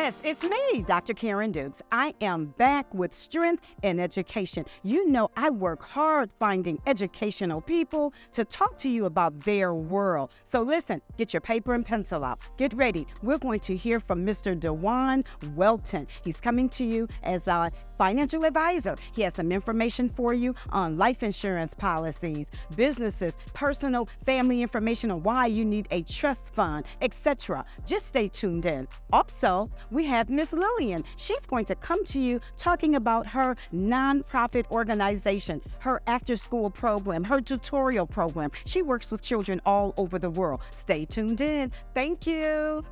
Yes, it's me, Dr. Karen Dukes. I am back with Strength in Education. You know, I work hard finding educational people to talk to you about their world. So listen, get your paper and pencil out. Get ready. We're going to hear from Mr. Djuan Welton. He's coming to you as a financial advisor. He has some information for you on life insurance policies, businesses, personal family information on why you need a trust fund, etc. Just stay tuned in. Also, we have Miss Lillian. She's going to come to you talking about her nonprofit organization, her after-school program, her tutorial program. She works with children all over the world. Stay tuned in. Thank you.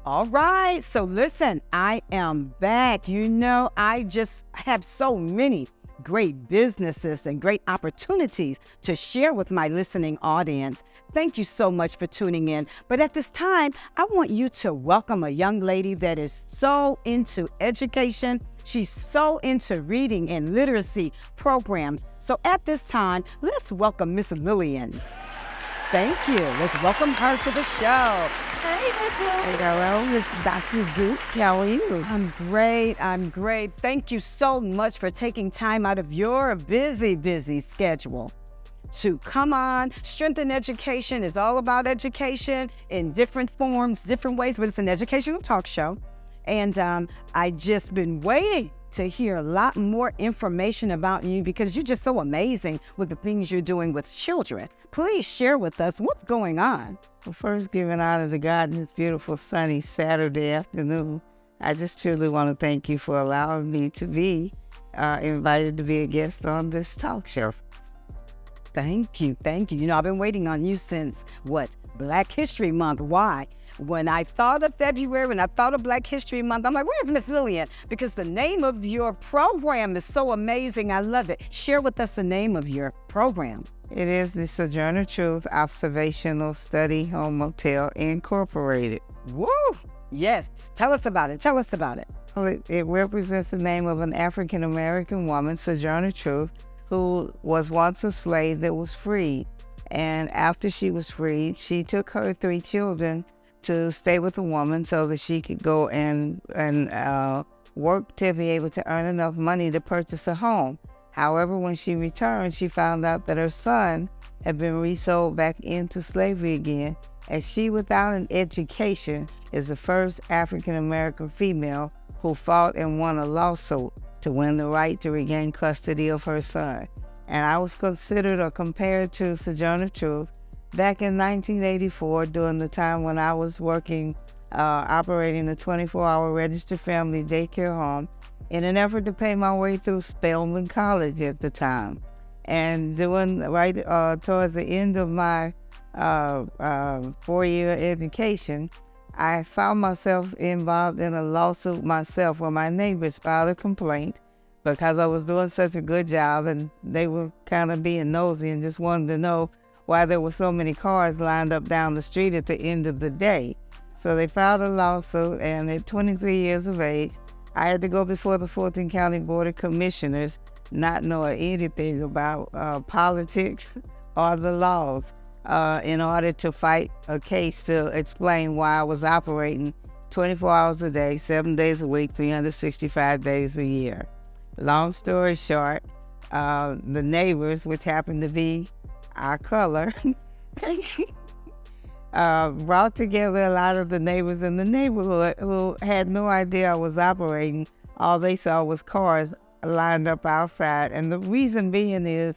All right, so listen, I am back. You know, I just have so many great businesses and great opportunities to share with my listening audience. Thank you so much for tuning in. But at this time, I want you to welcome a young lady that is so into education. She's so into reading and literacy programs. So at this time, let's welcome Miss Lillian. Thank you. Let's welcome her to the show. Hey, Miss Lillian. Hello, Miss Dr. Duke. How are you? I'm great. Thank you so much for taking time out of your busy schedule to come on. Strength in Education is all about education in different forms, different ways, but it's an educational talk show. And I just been waiting to hear a lot more information about you because you're just so amazing with the things you're doing with children. Please share with us what's going on. Well, first, giving honor to God this beautiful sunny Saturday afternoon. I just truly want to thank you for allowing me to be invited to be a guest on this talk show. Thank you. You know, I've been waiting on you since, Black History Month. Why? When I thought of February, when I thought of Black History Month, I'm like, where's Miss Lillian? Because the name of your program is so amazing. I love it. Share with us the name of your program. It is the Sojourner Truth Observational Study Hometel Incorporated. Woo! Yes. Tell us about it. Well, it represents the name of an African-American woman, Sojourner Truth, who was once a slave that was freed. And after she was freed, she took her 3 children to stay with a woman so that she could go and work to be able to earn enough money to purchase a home. However, when she returned, she found out that her son had been resold back into slavery again, as she, without an education, is the first African-American female who fought and won a lawsuit to win the right to regain custody of her son. And I was considered or compared to Sojourner Truth back in 1984 during the time when I was working, operating a 24-hour registered family daycare home in an effort to pay my way through Spelman College at the time. And doing towards the end of my 4-year education, I found myself involved in a lawsuit myself where my neighbors filed a complaint because I was doing such a good job, and they were kind of being nosy and just wanted to know why there were so many cars lined up down the street at the end of the day. So they filed a lawsuit, and at 23 years of age, I had to go before the Fulton County Board of Commissioners, not knowing anything about politics or the laws, in order to fight a case to explain why I was operating 24 hours a day, 7 days a week, 365 days a year. Long story short, the neighbors, which happened to be our color, brought together a lot of the neighbors in the neighborhood who had no idea I was operating. All they saw was cars lined up outside. And the reason being is,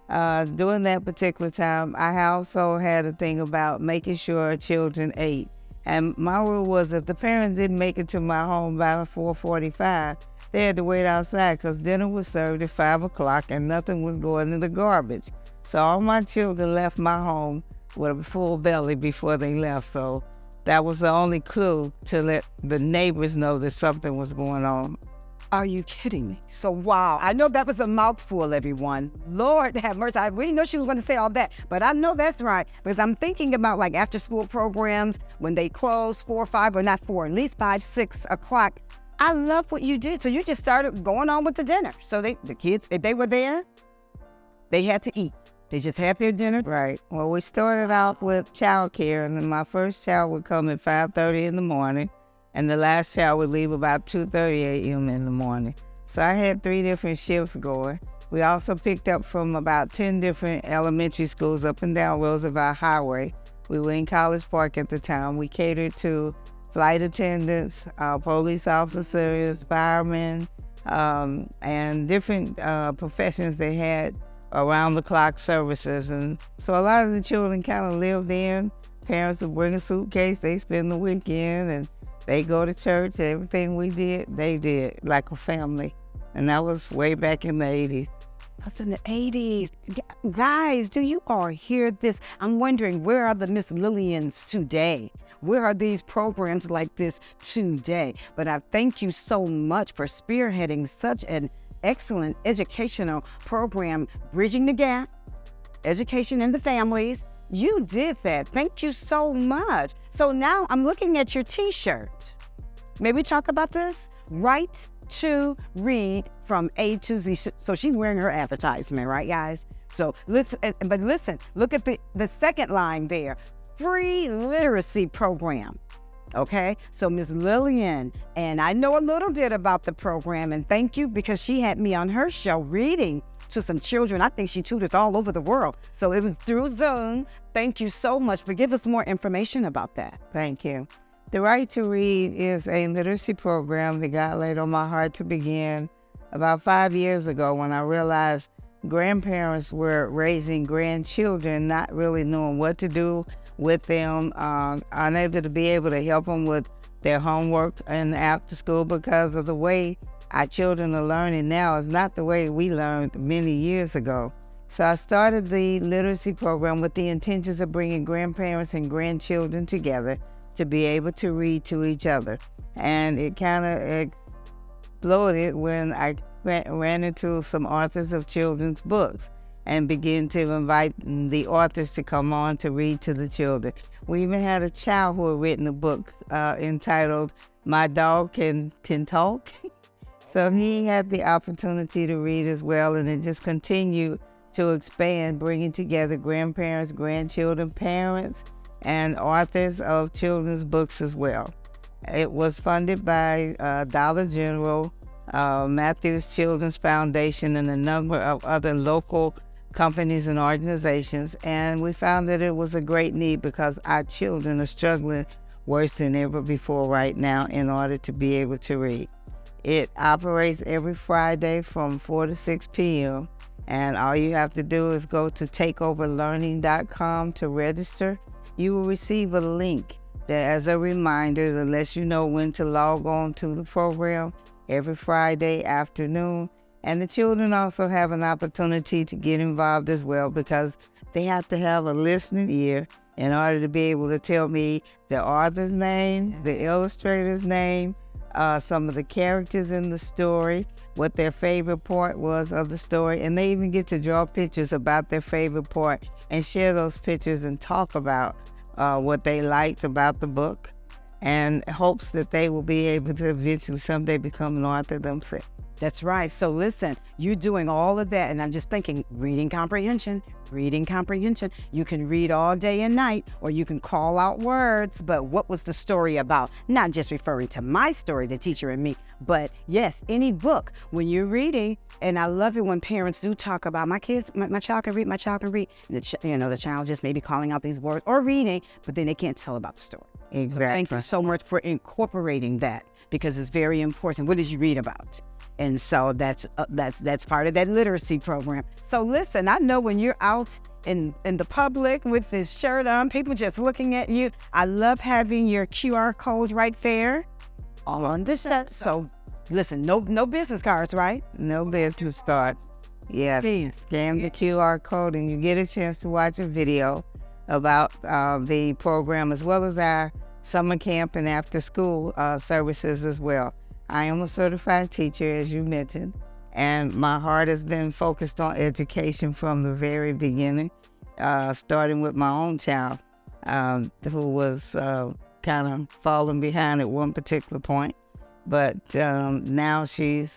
during that particular time, I also had a thing about making sure children ate. And my rule was if the parents didn't make it to my home by 4:45, they had to wait outside because dinner was served at 5 o'clock and nothing was going in the garbage. So all my children left my home with a full belly before they left. So that was the only clue to let the neighbors know that something was going on. Are you kidding me? So, wow. I know that was a mouthful, everyone. Lord have mercy. We didn't know she was going to say all that, but I know that's right because I'm thinking about like after school programs when they close 4, 5, or not 4, at least 5, 6 o'clock. I love what you did. So you just started going on with the dinner. So the kids, if they were there, they had to eat. They just had their dinner. Right. Well, we started out with childcare, and then my first child would come at 5:30 in the morning. and the last child would leave about 2:30 a.m. in the morning. So I had 3 different shifts going. We also picked up from about 10 different elementary schools up and down Roosevelt Highway. We were in College Park at the time. We catered to flight attendants, police officers, firemen, and different professions they had around-the-clock services. And so a lot of the children kind of lived in. Parents would bring a suitcase, they spend the weekend, and they go to church. Everything we did, they did, like a family. And that was way back in the 80s. That's in the 80s. Guys, do you all hear this? I'm wondering, where are the Miss Lillians today? Where are these programs like this today? But I thank you so much for spearheading such an excellent educational program, Bridging the Gap, Education in the Families. You did that. Thank you so much. So now I'm looking at your t-shirt. Maybe talk about this? Write to read from A to Z. So she's wearing her advertisement, right, guys? So listen, but listen, look at the second line there. Free literacy program. Okay, so Miss Lillian, and I know a little bit about the program, and thank you, because she had me on her show reading to some children. I think she tutors all over the world. So it was through Zoom. Thank you so much. But give us more information about that. Thank you. The Right to Read is a literacy program that God laid on my heart to begin about 5 years ago, when I realized grandparents were raising grandchildren, not really knowing what to do with them, unable to be able to help them with their homework and after school, because of the way our children are learning now is not the way we learned many years ago. So I started the literacy program with the intentions of bringing grandparents and grandchildren together to be able to read to each other. And it kind of exploded when I ran into some authors of children's books and began to invite the authors to come on to read to the children. We even had a child who had written a book entitled My Dog Can Talk. So he had the opportunity to read as well, and it just continued to expand, bringing together grandparents, grandchildren, parents, and authors of children's books as well. It was funded by Dollar General, Matthews Children's Foundation, and a number of other local companies and organizations, and we found that it was a great need because our children are struggling worse than ever before right now in order to be able to read. It operates every Friday from 4 to 6 p.m., and all you have to do is go to takeoverlearning.com to register. You will receive a link that, as a reminder, that lets you know when to log on to the program every Friday afternoon. And the children also have an opportunity to get involved as well, because they have to have a listening ear in order to be able to tell me the author's name, the illustrator's name, some of the characters in the story, what their favorite part was of the story, and they even get to draw pictures about their favorite part and share those pictures and talk about what they liked about the book, and hopes that they will be able to eventually someday become an author themselves. That's right. So listen, you're doing all of that, and I'm just thinking, reading comprehension. You can read all day and night, or you can call out words, but what was the story about? Not just referring to my story, the teacher and me, but yes, any book. When you're reading, and I love it when parents do talk about my kids, my child can read, and the child just may be calling out these words or reading, but then they can't tell about the story. Exactly. So thank you so much for incorporating that, because it's very important. What did you read about? And so that's part of that literacy program. So listen, I know when you're out in the public with this shirt on, people just looking at you. I love having your QR code right there on the shirt. So listen, no business cards, right? No business cards. Yeah, scan the QR code and you get a chance to watch a video about the program, as well as our summer camp and after school services as well. I am a certified teacher, as you mentioned, and my heart has been focused on education from the very beginning, starting with my own child, who was kind of falling behind at one particular point. But now she's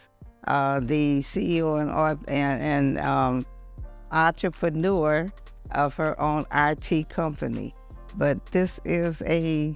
the CEO and entrepreneur of her own IT company. But this is a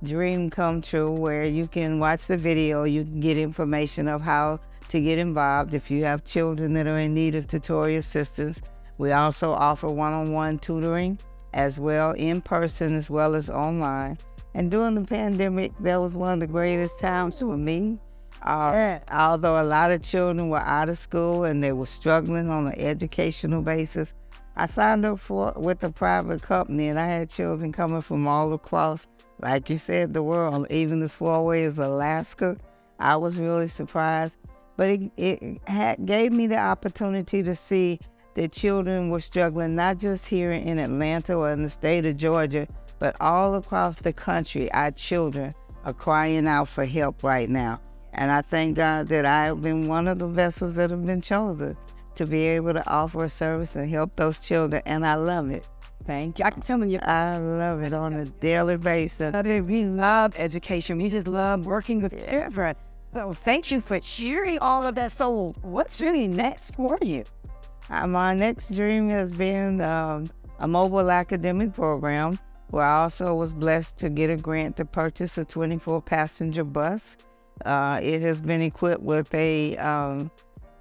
dream come true where you can watch the video, you can get information of how to get involved. If you have children that are in need of tutorial assistance, we also offer one-on-one tutoring as well, in person as well as online. And during the pandemic, that was one of the greatest times for me. Although a lot of children were out of school and they were struggling on an educational basis, I signed up with a private company, and I had children coming from all across, like you said, the world, even as far away as Alaska. I was really surprised, but it gave me the opportunity to see that children were struggling, not just here in Atlanta or in the state of Georgia, but all across the country. Our children are crying out for help right now. And I thank God that I have been one of the vessels that have been chosen to be able to offer a service and help those children, and I love it. Thank you. I'm telling you, I love it on a daily basis. We love education. We just love working with children. So thank you for sharing all of that. So what's really next for you? My next dream has been a mobile academic program, where I also was blessed to get a grant to purchase a 24-passenger bus. It has been equipped with a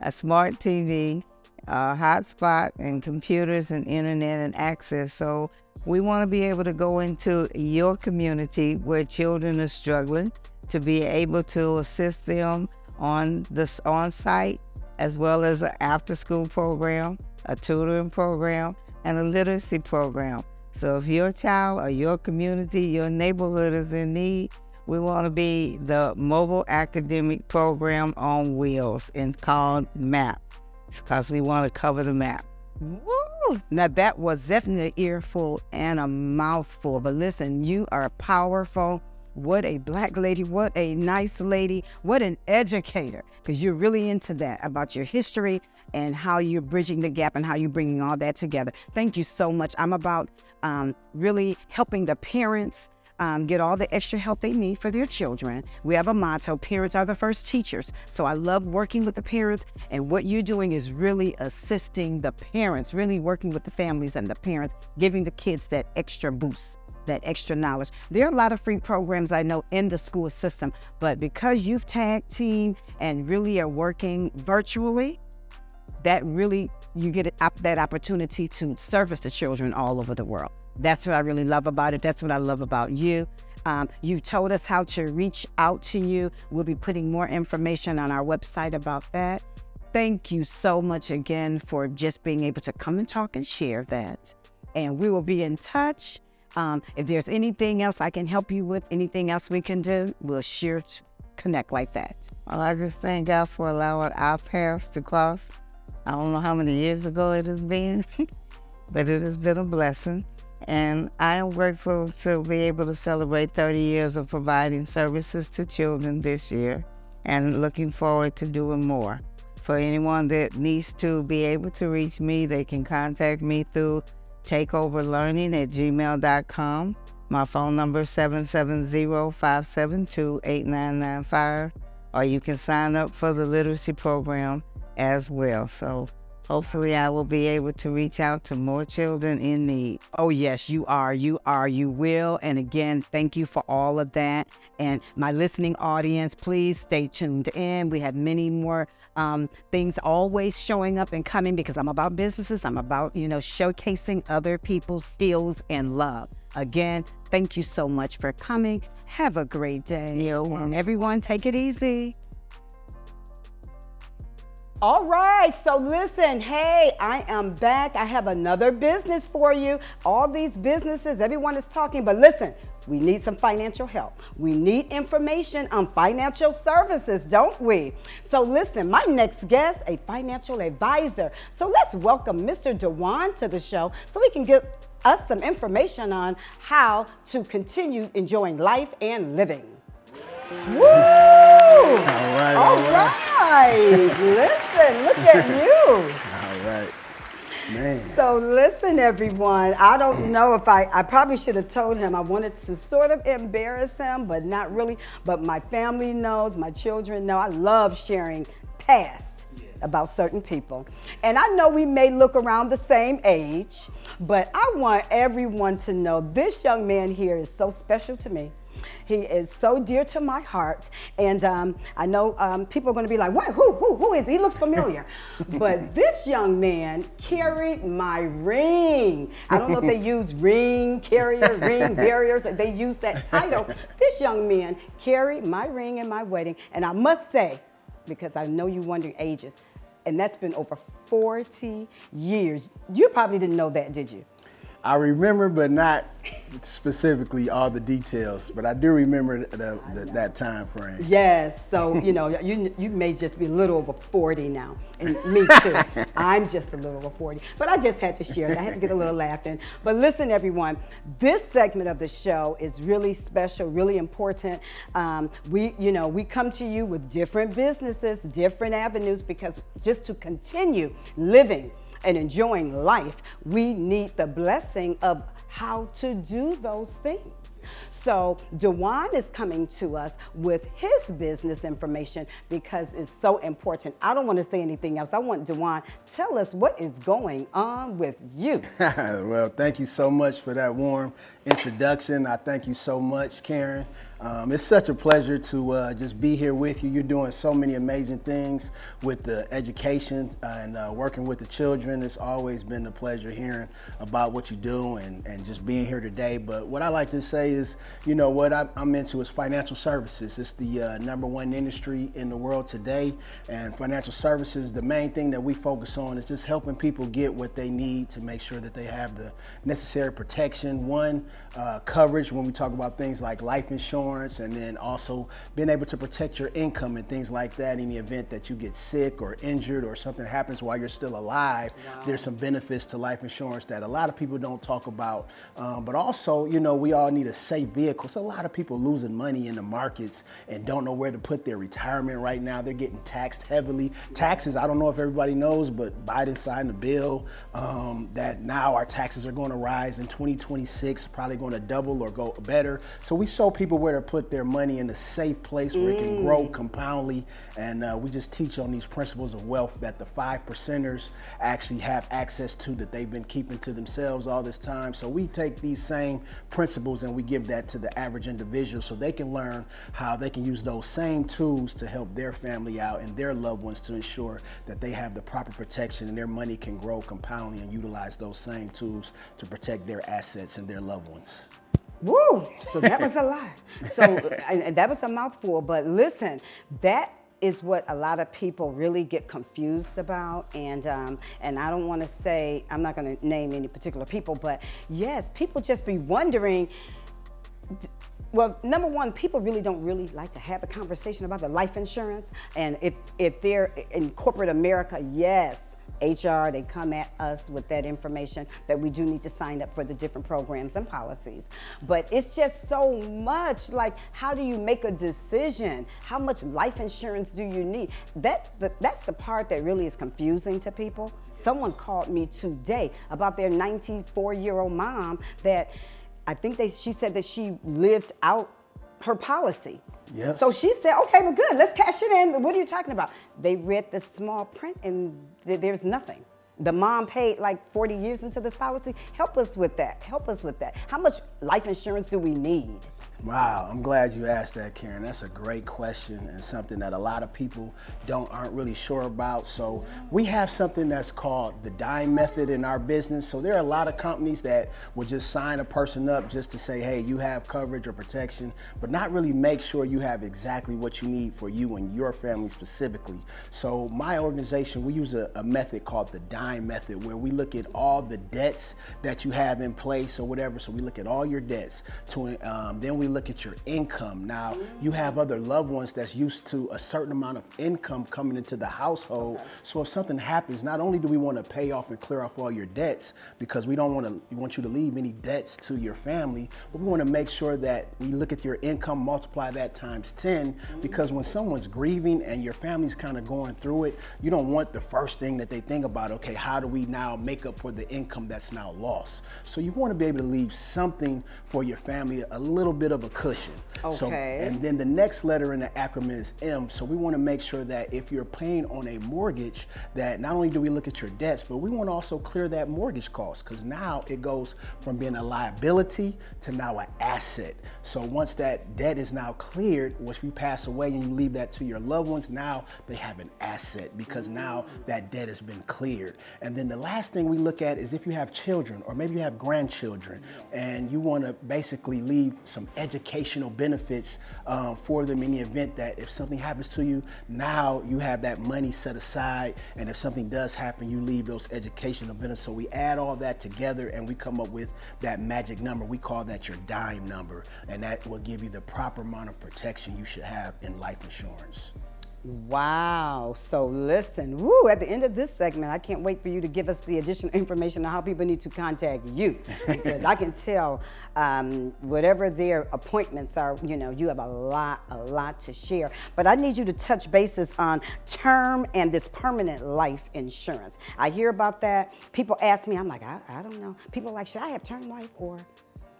smart TV, hotspot, and computers and internet and access. So we want to be able to go into your community where children are struggling, to be able to assist them on site, as well as an after-school program, a tutoring program, and a literacy program. So if your child or your community, your neighborhood is in need, we want to be the mobile academic program on wheels, and called MAP, because we want to cover the map. Woo! Now that was definitely an earful and a mouthful, but listen, you are powerful. What a Black lady, what a nice lady, what an educator, because you're really into that, about your history and how you're bridging the gap and how you're bringing all that together. Thank you so much. I'm about really helping the parents get all the extra help they need for their children. We have a motto: parents are the first teachers. So I love working with the parents, and what you're doing is really assisting the parents, really working with the families and the parents, giving the kids that extra boost, that extra knowledge. There are a lot of free programs I know in the school system, but because you've tag team and really are working virtually, that really, you get that opportunity to service the children all over the world. That's what I really love about it. That's what I love about you. You've told us how to reach out to you. We'll be putting more information on our website about that. Thank you so much again for just being able to come and talk and share that. And we will be in touch. If there's anything else I can help you with, anything else we can do, we'll sure connect like that. Well, I just thank God for allowing our paths to cross. I don't know how many years ago it has been, but it has been a blessing. And I am grateful to be able to celebrate 30 years of providing services to children this year, and looking forward to doing more. For anyone that needs to be able to reach me, they can contact me through takeoverlearning@gmail.com. My phone number is 770-572-8995, or you can sign up for the literacy program as well. So hopefully I will be able to reach out to more children in need. Oh yes, you will. And again, thank you for all of that. And my listening audience, please stay tuned in. We have many more things always showing up and coming, because I'm about businesses. I'm about, showcasing other people's skills and love. Again, thank you so much for coming. Have a great day. And everyone, take it easy. All right, so listen, hey, I am back. I have another business for you. All these businesses, everyone is talking, but listen, we need some financial help. We need information on financial services, don't we? So listen, my next guest, a financial advisor. So let's welcome Mr. Djuan to the show so he can give us some information on how to continue enjoying life and living. Woo! All right. Listen, look at you. All right. Man. So listen, everyone, I don't know if I probably should have told him. I wanted to sort of embarrass him, but not really. But my family knows, my children know. I love sharing past about certain people. And I know we may look around the same age, but I want everyone to know this young man here is so special to me. He is so dear to my heart. And I know people are going to be like, what? Who is he? He looks familiar. But this young man carried my ring. I don't know if they use ring carrier, ring barriers, they use that title. This young man carried my ring in my wedding. And I must say, because I know you're wondering ages, and that's been over 40 years. You probably didn't know that, did you? I remember, but not specifically all the details, but I do remember that time frame. Yes, so you may just be a little over 40 now, and me too. I'm just a little over 40, but I just had to share it. I had to get a little laugh in. But listen, everyone, this segment of the show is really special, really important. We come to you with different businesses, different avenues, because just to continue living and enjoying life, we need the blessing of how to do those things. So Djuan is coming to us with his business information because it's so important. I don't want to say anything else. I want Djuan, tell us what is going on with you. Well, thank you so much for that warm introduction. I thank you so much, Karen. It's such a pleasure to just be here with you. You're doing so many amazing things with the education and working with the children. It's always been a pleasure hearing about what you do and just being here today. But what I like to say is, what I'm into is financial services. It's the #1 industry in the world today. And financial services, the main thing that we focus on is just helping people get what they need to make sure that they have the necessary protection. One, coverage when we talk about things like life insurance, and then also being able to protect your income and things like that in the event that you get sick or injured or something happens while you're still alive. Wow. There's some benefits to life insurance that a lot of people don't talk about. But also, we all need a safe vehicle. So a lot of people losing money in the markets and don't know where to put their retirement right now. They're getting taxed heavily. Taxes, I don't know if everybody knows, but Biden signed a bill that now our taxes are going to rise in 2026, probably going to double or go better. So we show people where to put their money in a safe place where it can grow compoundly. And we just teach on these principles of wealth that the 5%ers actually have access to, that they've been keeping to themselves all this time. So we take these same principles and we give that to the average individual so they can learn how they can use those same tools to help their family out and their loved ones to ensure that they have the proper protection and their money can grow compoundly and utilize those same tools to protect their assets and their loved ones. Woo! So that was a lot. So and that was a mouthful, but listen, that is what a lot of people really get confused about, and I don't want to say, I'm not going to name any particular people, but yes, people just be wondering. Well, number one, people really don't really like to have a conversation about the life insurance, and if they're in corporate America, yes, HR, they come at us with that information that we do need to sign up for the different programs and policies. But it's just so much, like, how do you make a decision? How much life insurance do you need? That's the part that really is confusing to people. Someone called me today about their 94-year-old mom that I think she said that she lived out her policy. Yes. So she said, okay, well, good, let's cash it in. What are you talking about? They read the small print and there's nothing. The mom paid like 40 years into this policy. Help us with that. Help us with that. How much life insurance do we need? Wow, I'm glad you asked that, Karen. That's a great question and something that a lot of people aren't really sure about. So we have something that's called the dime method in our business. So there are a lot of companies that will just sign a person up just to say, hey, you have coverage or protection, but not really make sure you have exactly what you need for you and your family specifically. So my organization, we use a method called the dime method, where we look at all the debts that you have in place or whatever. So we look at all your debts, then we look at your income. Now, you have other loved ones that's used to a certain amount of income coming into the household. Okay. So if something happens, not only do we want to pay off and clear off all your debts, because we don't want you to leave any debts to your family, but we want to make sure that we look at your income, multiply that times 10, because when someone's grieving and your family's kind of going through it, you don't want the first thing that they think about, okay, how do we now make up for the income that's now lost? So you want to be able to leave something for your family, a little bit of a cushion. So, Okay. and then the next letter in the acronym is M. So we want to make sure that if you're paying on a mortgage, that not only do we look at your debts, but we want to also clear that mortgage cost, because now it goes from being a liability to now an asset. So once that debt is now cleared, once you pass away and you leave that to your loved ones, now they have an asset because now that debt has been cleared. And then the last thing we look at is if you have children or maybe you have grandchildren and you want to basically leave some educational benefits for them in the event that if something happens to you, now you have that money set aside, and if something does happen, you leave those educational benefits. So we add all that together and we come up with that magic number. We call that your dime number, and that will give you the proper amount of protection you should have in life insurance. Wow. So listen, woo, at the end of this segment, I can't wait for you to give us the additional information on how people need to contact you, because I can tell whatever their appointments are, you know, you have a lot to share. But I need you to touch bases on term and this permanent life insurance. I hear about that. People ask me, I'm like, I don't know. People are like, should I have term life or...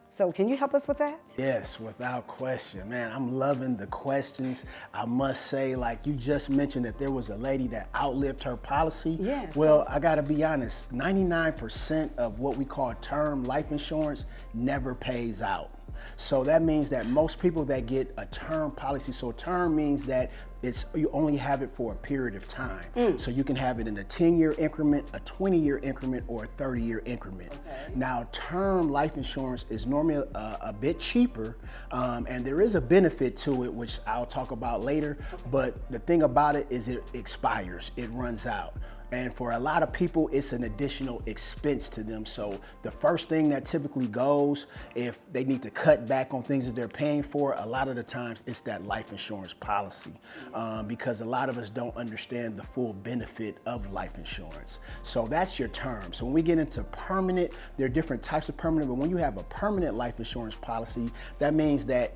So can you help us with that? Yes, without question, man. I'm loving the questions. I must say, like you just mentioned that there was a lady that outlived her policy. Yes. Well, I gotta be honest, 99% of what we call term life insurance never pays out. So that means that most people that get a term policy, so term means that you only have it for a period of time. So you can have it in a 10-year increment, a 20-year increment, or a 30-year increment. Okay. Now, term life insurance is normally a bit cheaper, and there is a benefit to it, which I'll talk about later. Okay. But the thing about it is it expires, it runs out. And for a lot of people, it's an additional expense to them. So the first thing that typically goes, if they need to cut back on things that they're paying for, a lot of the times it's that life insurance policy, because a lot of us don't understand the full benefit of life insurance. So that's your term. So when we get into permanent, there are different types of permanent, but when you have a permanent life insurance policy, that means that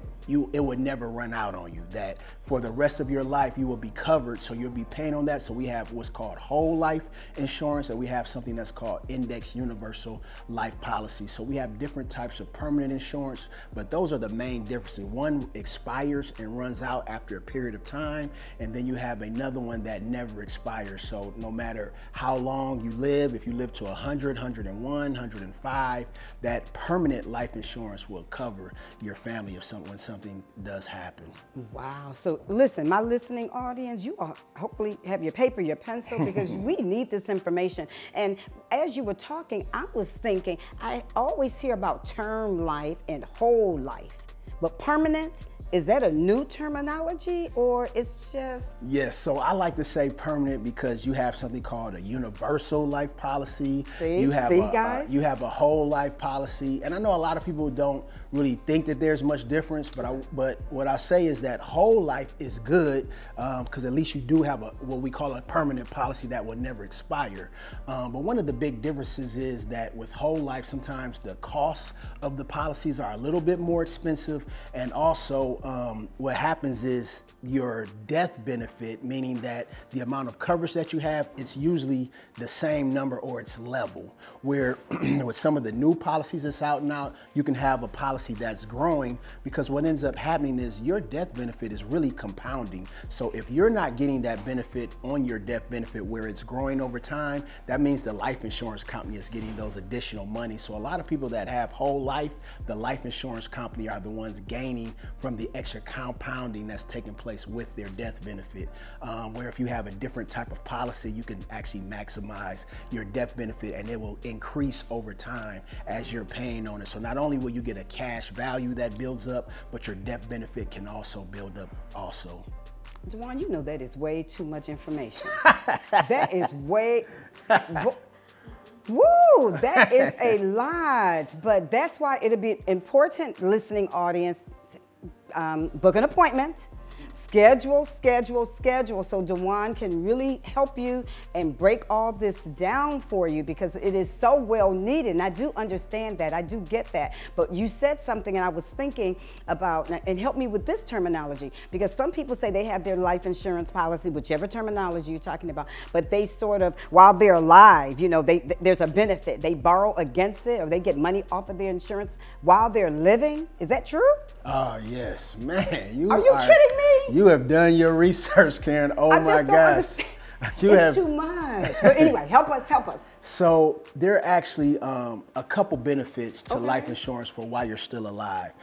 it would never run out on you, that for the rest of your life you will be covered, so you'll be paying on that. So we have what's called whole life insurance, and we have something that's called index universal life policy. So we have different types of permanent insurance, but those are the main differences. One expires and runs out after a period of time, and then you have another one that never expires. So no matter how long you live, if you live to 100, 101, 105, that permanent life insurance will cover your family when something does happen. Wow. So listen, my listening audience, you are hopefully have your paper, your pencil, because we need this information. And as you were talking, I was thinking, I always hear about term life and whole life, but permanent, is that a new terminology or it's just? Yes, so I like to say permanent because you have something called a universal life policy. You have you have a whole life policy. And I know a lot of people don't really think that there's much difference, but what I say is that whole life is good because at least you do have what we call a permanent policy that will never expire. But one of the big differences is that with whole life, sometimes the costs of the policies are a little bit more expensive, and also what happens is your death benefit, meaning that the amount of coverage that you have, it's usually the same number or it's level. Where with some of the new policies that's out now, you can have a policy that's growing, because what ends up happening is your death benefit is really compounding. So if you're not getting that benefit on your death benefit where it's growing over time, that means the life insurance company is getting those additional money. So a lot of people that have whole life, the life insurance company are the ones gaining from the extra compounding that's taking place with their death benefit. Where if you have a different type of policy, you can actually maximize your death benefit, and it will increase over time as you're paying on it. So not only will you get a cash value that builds up, but your death benefit can also build up also. Djuan, you know that is way too much information. That is way... Woo, that is a lot, but that's why it'll be important, listening audience, book an appointment, Schedule, schedule, schedule. So Djuan can really help you and break all this down for you, because it is so well needed. And I do understand that. I do get that. But you said something, and I was thinking about, and help me with this terminology, because some people say they have their life insurance policy, whichever terminology you're talking about, but they sort of, while they're alive, you know, there's a benefit. They borrow against it, or they get money off of their insurance while they're living. Is that true? Oh, yes, man. Are you kidding me? You have done your research, Karen. Oh, I just my don't gosh. understand. You It's have, too much. But anyway, help us, help us. So there are actually a couple benefits to Okay. life insurance for while you're still alive.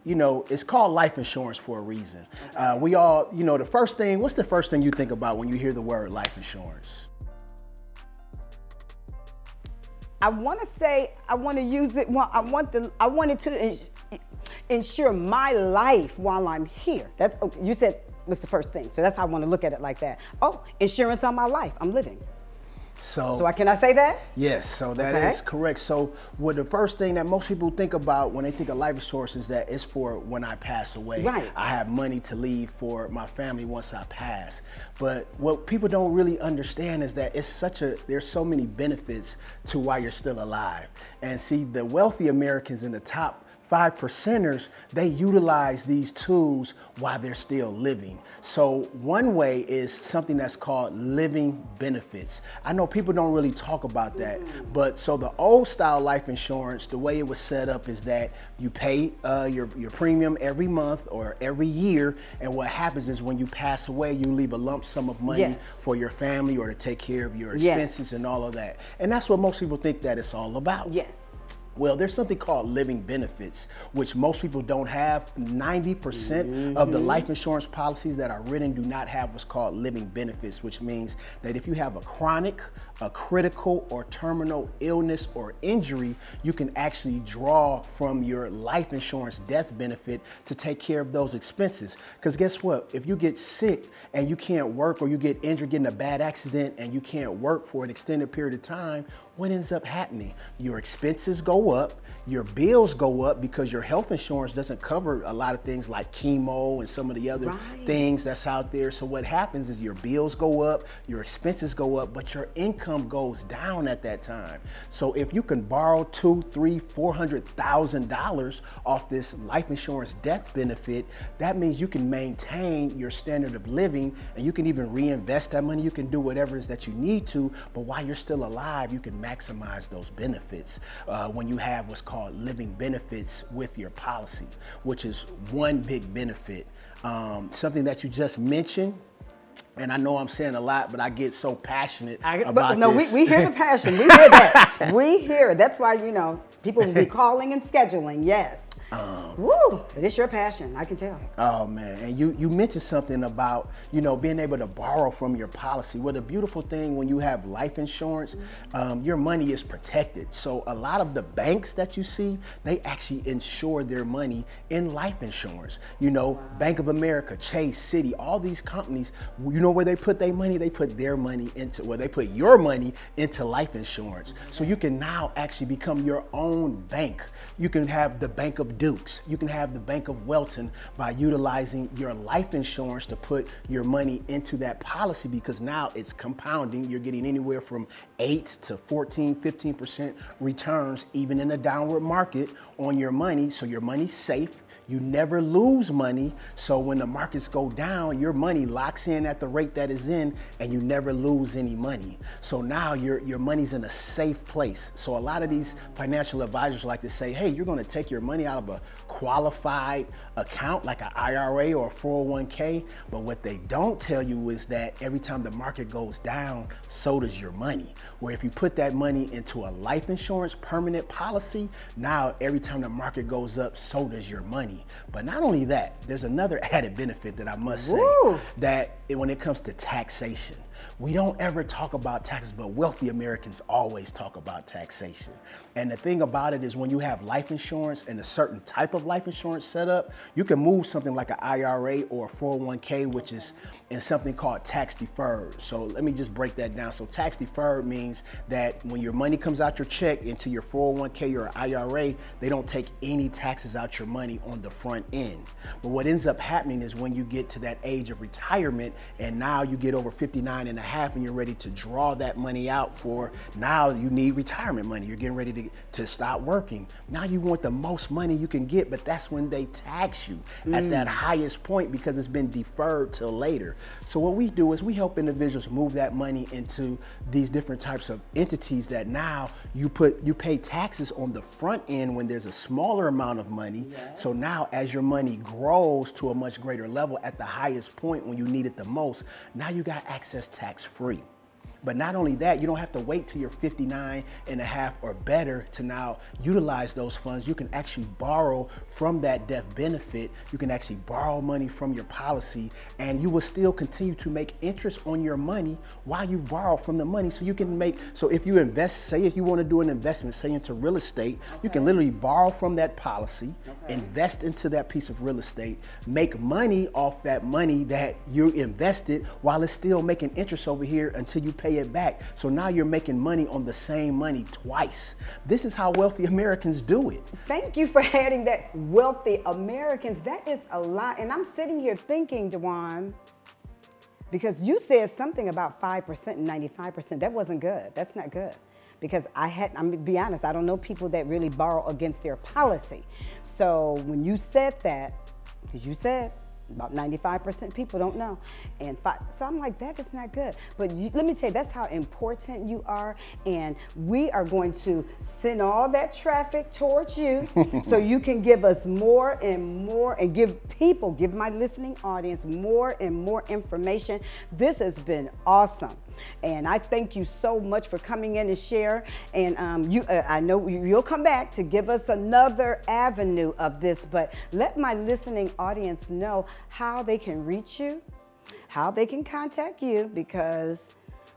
You know, it's called life insurance for a reason. We all, you know, what's the first thing you think about when you hear the word life insurance? I want to say, I want to use it. Well, I wanted to ensure my life while I'm here. That's okay, you said was the first thing. So that's how I want to look at it, like that. Oh, insurance on my life. I'm living. So can I say that? Yes, so that Okay. is correct. So the first thing that most people think about when they think of life insurance is that it's for when I pass away. Right. I have money to leave for my family once I pass. But what people don't really understand is that there's so many benefits to why you're still alive. And see, the wealthy Americans in the top 5%ers, they utilize these tools while they're still living. So one way is something that's called living benefits. I know people don't really talk about that, but so the old style life insurance, the way it was set up is that you pay your premium every month or every year, and what happens is when you pass away, you leave a lump sum of money Yes. for your family or to take care of your Yes. expenses and all of that. And that's what most people think that it's all about. Yes. Well, there's something called living benefits, which most people don't have. 90% of the life insurance policies that are written do not have what's called living benefits, which means that if you have a chronic, a critical, or terminal illness or injury, you can actually draw from your life insurance death benefit to take care of those expenses. Because guess what? If you get sick and you can't work, or you get injured, get in a bad accident, and you can't work for an extended period of time, what ends up happening? Your expenses go up, your bills go up, because your health insurance doesn't cover a lot of things like chemo and some of the other things that's out there. So what happens is your bills go up, your expenses go up, but your income goes down at that time. So if you can borrow $200,000, $300,000, $400,000 off this life insurance death benefit, that means you can maintain your standard of living, and you can even reinvest that money. You can do whatever it is that you need to, but while you're still alive, you can maximize those benefits when you have what's called living benefits with your policy, which is one big benefit. Something that you just mentioned, and I know I'm saying a lot, but I get so passionate about this. We hear the passion. We hear that. We hear it. That's why, you know, people will be calling and scheduling. Yes. Woo! It is your passion. I can tell. Oh man, and you mentioned something about, you know, being able to borrow from your policy. Well, the beautiful thing when you have life insurance, your money is protected. So a lot of the banks that you see, they actually insure their money in life insurance. You know, Bank of America, Chase, Citi, all these companies, you know where they put their money? They put their money into, well, they put your money into life insurance. So you can now actually become your own bank. You can have the Bank of Dukes. You can have the Bank of Welton by utilizing your life insurance to put your money into that policy, because now it's compounding. You're getting anywhere from 8 to 14, 15% returns, even in a downward market, on your money. So your money's safe. You never lose money. So when the markets go down, your money locks in at the rate that is in, and you never lose any money. So now your money's in a safe place. So a lot of these financial advisors like to say, hey, you're gonna take your money out of a qualified account like an IRA or a 401k. But what they don't tell you is that every time the market goes down, so does your money. Where if you put that money into a life insurance permanent policy, now every time the market goes up, so does your money. But not only that, there's another added benefit that I must say, that when it comes to taxation. We don't ever talk about taxes, but wealthy Americans always talk about taxation. And the thing about it is when you have life insurance and a certain type of life insurance set up, you can move something like an IRA or a 401k, which is in something called tax deferred. So let me just break that down. So tax deferred means that when your money comes out your check into your 401k or IRA, they don't take any taxes out your money on the front end. But what ends up happening is when you get to that age of retirement and now you get over 59 and a half and you're ready to draw that money out for, now you need retirement money. You're getting ready to stop working. Now you want the most money you can get, but that's when they tax you at that highest point because it's been deferred till later. So what we do is we help individuals move that money into these different types of entities that now you pay taxes on the front end when there's a smaller amount of money. Yes. So now as your money grows to a much greater level at the highest point when you need it the most, now you got access tax free. But not only that, you don't have to wait till you're 59 and a half or better to now utilize those funds. You can actually borrow from that death benefit. You can actually borrow money from your policy and you will still continue to make interest on your money while you borrow from the money. So you can make, so if you invest, say if you want to do an investment, say into real estate, you can literally borrow from that policy, invest into that piece of real estate, make money off that money that you invested while it's still making interest over here until you pay it back. So now you're making money on the same money twice. This is how wealthy Americans do it. Thank you for adding that, wealthy Americans. That is a lot. And I'm sitting here thinking, Djuan, because you said something about 5% and 95%. That wasn't good. That's not good. Because I'm gonna be honest, I don't know people that really borrow against their policy. So when you said that, because you said about 95% people don't know. So I'm like, that is not good. But let me tell you, that's how important you are. And we are going to send all that traffic towards you so you can give us more and more and give my listening audience more and more information. This has been awesome. And I thank you so much for coming in and share. And I know you'll come back to give us another avenue of this, but let my listening audience know how they can reach you, how they can contact you, because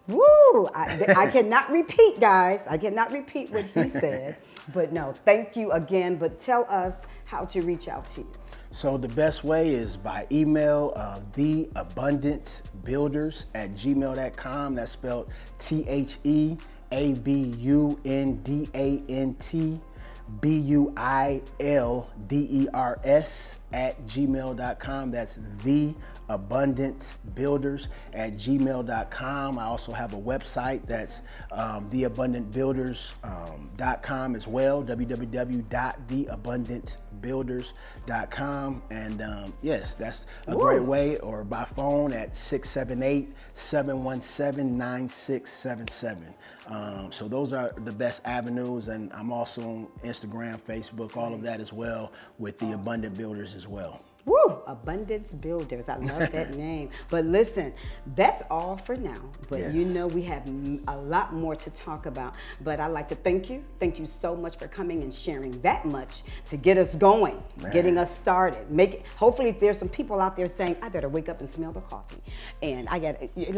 woo, I cannot repeat, guys. I cannot repeat what he said. But no, thank you again. But tell us how to reach out to you. So the best way is by email, theabundantbuilders@gmail.com. That's spelled theabundantbuilders@gmail.com. That's theabundantbuilders@gmail.com. I also have a website that's theabundantbuilders.com as well, www.theabundantbuilders.com. And yes, that's a great way, or by phone at 678-717-9677. So those are the best avenues, and I'm also on Instagram, Facebook, all of that as well, with the Abundant Builders as well. Woo! Abundance Builders. I love that name. But listen, that's all for now. But yes, you know we have a lot more to talk about. But I'd like to thank you. Thank you so much for coming and sharing that much to get us going, getting us started. Hopefully there's some people out there saying, I better wake up and smell the coffee. And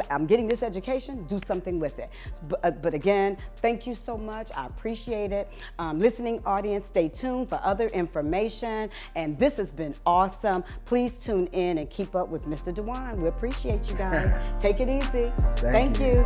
I'm getting this education, do something with it. But again, thank you so much. I appreciate it. Listening audience, stay tuned for other information. And this has been awesome. Please tune in and keep up with Mr. Djuan. We appreciate you guys. Take it easy. Thank you.